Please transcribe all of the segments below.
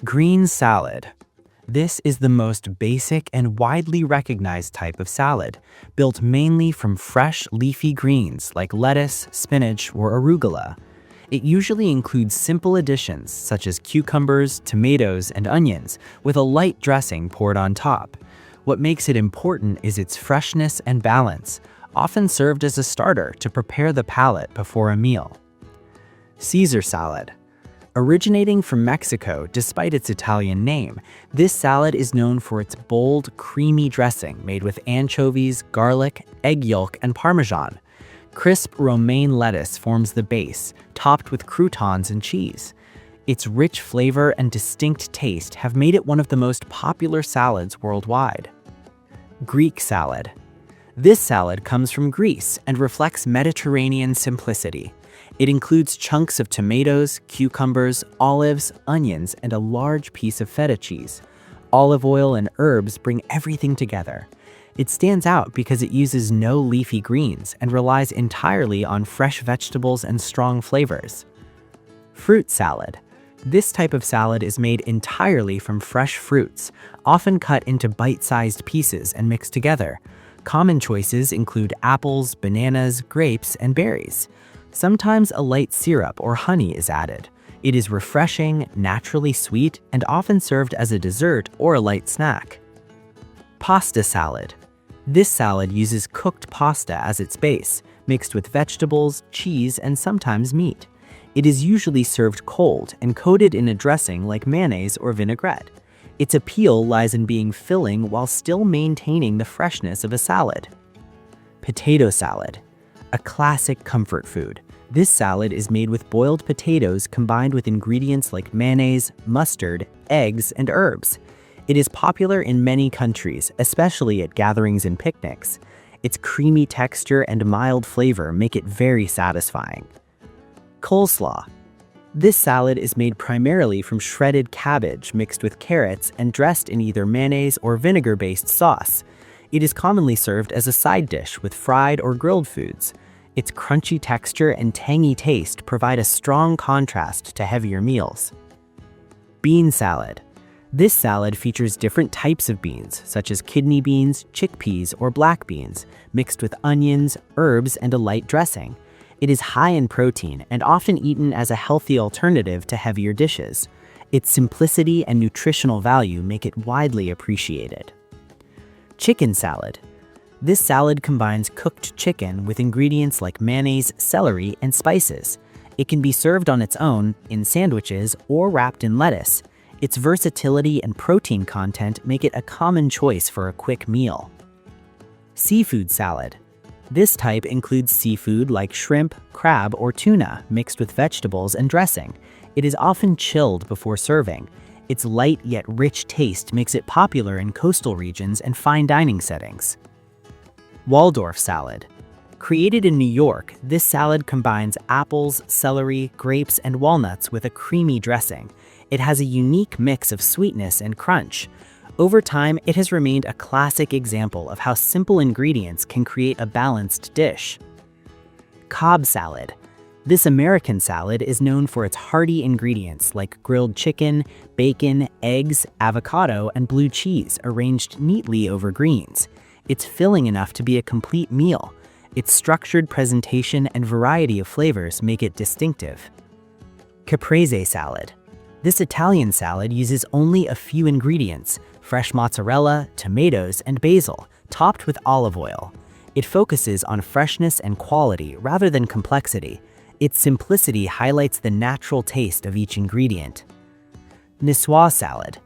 Green salad. This is the most basic and widely recognized type of salad, built mainly from fresh leafy greens like lettuce, spinach, or arugula. It usually includes simple additions such as cucumbers, tomatoes, and onions, with a light dressing poured on top. What makes it important is its freshness and balance, often served as a starter to prepare the palate before a meal. Caesar salad. Originating from Mexico despite its Italian name, this salad is known for its bold, creamy dressing made with anchovies, garlic, egg yolk, and Parmesan. Crisp romaine lettuce forms the base, topped with croutons and cheese. Its rich flavor and distinct taste have made it one of the most popular salads worldwide. Greek salad. This salad comes from Greece and reflects Mediterranean simplicity. It includes chunks of tomatoes, cucumbers, olives, onions, and a large piece of feta cheese. Olive oil and herbs bring everything together. It stands out because it uses no leafy greens and relies entirely on fresh vegetables and strong flavors. Fruit salad. This type of salad is made entirely from fresh fruits, often cut into bite-sized pieces and mixed together. Common choices include apples, bananas, grapes, and berries. Sometimes a light syrup or honey is added. It is refreshing, naturally sweet, and often served as a dessert or a light snack. Pasta salad. This salad uses cooked pasta as its base, mixed with vegetables, cheese, and sometimes meat. It is usually served cold and coated in a dressing like mayonnaise or vinaigrette. Its appeal lies in being filling while still maintaining the freshness of a salad. Potato salad. A classic comfort food. This salad is made with boiled potatoes combined with ingredients like mayonnaise, mustard, eggs, and herbs. It is popular in many countries, especially at gatherings and picnics. Its creamy texture and mild flavor make it very satisfying. Coleslaw. This salad is made primarily from shredded cabbage mixed with carrots and dressed in either mayonnaise or vinegar-based sauce. It is commonly served as a side dish with fried or grilled foods. Its crunchy texture and tangy taste provide a strong contrast to heavier meals. Bean salad. This salad features different types of beans, such as kidney beans, chickpeas, or black beans, mixed with onions, herbs, and a light dressing. It is high in protein and often eaten as a healthy alternative to heavier dishes. Its simplicity and nutritional value make it widely appreciated. Chicken salad. This salad combines cooked chicken with ingredients like mayonnaise, celery, and spices. It can be served on its own, in sandwiches, or wrapped in lettuce. Its versatility and protein content make it a common choice for a quick meal. Seafood salad. This type includes seafood like shrimp, crab, or tuna mixed with vegetables and dressing. It is often chilled before serving. Its light yet rich taste makes it popular in coastal regions and fine dining settings. Waldorf salad. Created in New York, this salad combines apples, celery, grapes, and walnuts with a creamy dressing. It has a unique mix of sweetness and crunch. Over time, it has remained a classic example of how simple ingredients can create a balanced dish. Cobb salad. This American salad is known for its hearty ingredients like grilled chicken, bacon, eggs, avocado, and blue cheese arranged neatly over greens. It's filling enough to be a complete meal. Its structured presentation and variety of flavors make it distinctive. Caprese salad. This Italian salad uses only a few ingredients: fresh mozzarella, tomatoes, and basil, topped with olive oil. It focuses on freshness and quality rather than complexity. Its simplicity highlights the natural taste of each ingredient. Nicoise salad.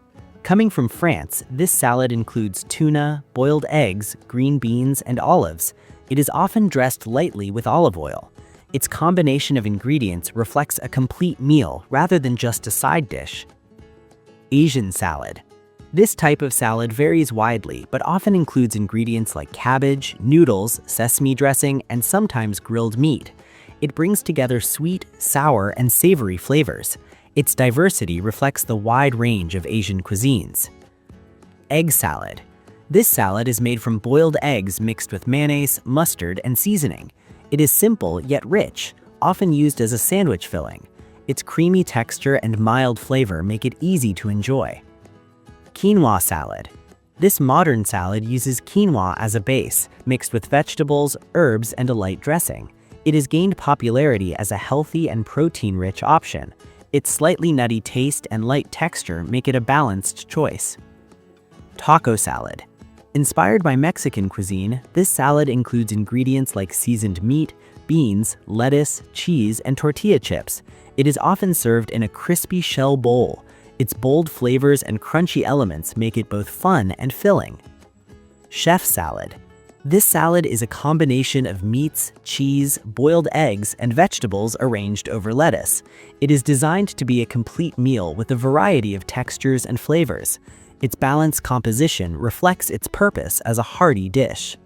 Coming from France, this salad includes tuna, boiled eggs, green beans, and olives. It is often dressed lightly with olive oil. Its combination of ingredients reflects a complete meal rather than just a side dish. Asian salad. This type of salad varies widely, but often includes ingredients like cabbage, noodles, sesame dressing, and sometimes grilled meat. It brings together sweet, sour, and savory flavors. Its diversity reflects the wide range of Asian cuisines. Egg salad. This salad is made from boiled eggs mixed with mayonnaise, mustard, and seasoning. It is simple yet rich, often used as a sandwich filling. Its creamy texture and mild flavor make it easy to enjoy. Quinoa salad. This modern salad uses quinoa as a base, mixed with vegetables, herbs, and a light dressing. It has gained popularity as a healthy and protein-rich option. Its slightly nutty taste and light texture make it a balanced choice. Taco salad. Inspired by Mexican cuisine, this salad includes ingredients like seasoned meat, beans, lettuce, cheese, and tortilla chips. It is often served in a crispy shell bowl. Its bold flavors and crunchy elements make it both fun and filling. Chef salad. This salad is a combination of meats, cheese, boiled eggs, and vegetables arranged over lettuce. It is designed to be a complete meal with a variety of textures and flavors. Its balanced composition reflects its purpose as a hearty dish.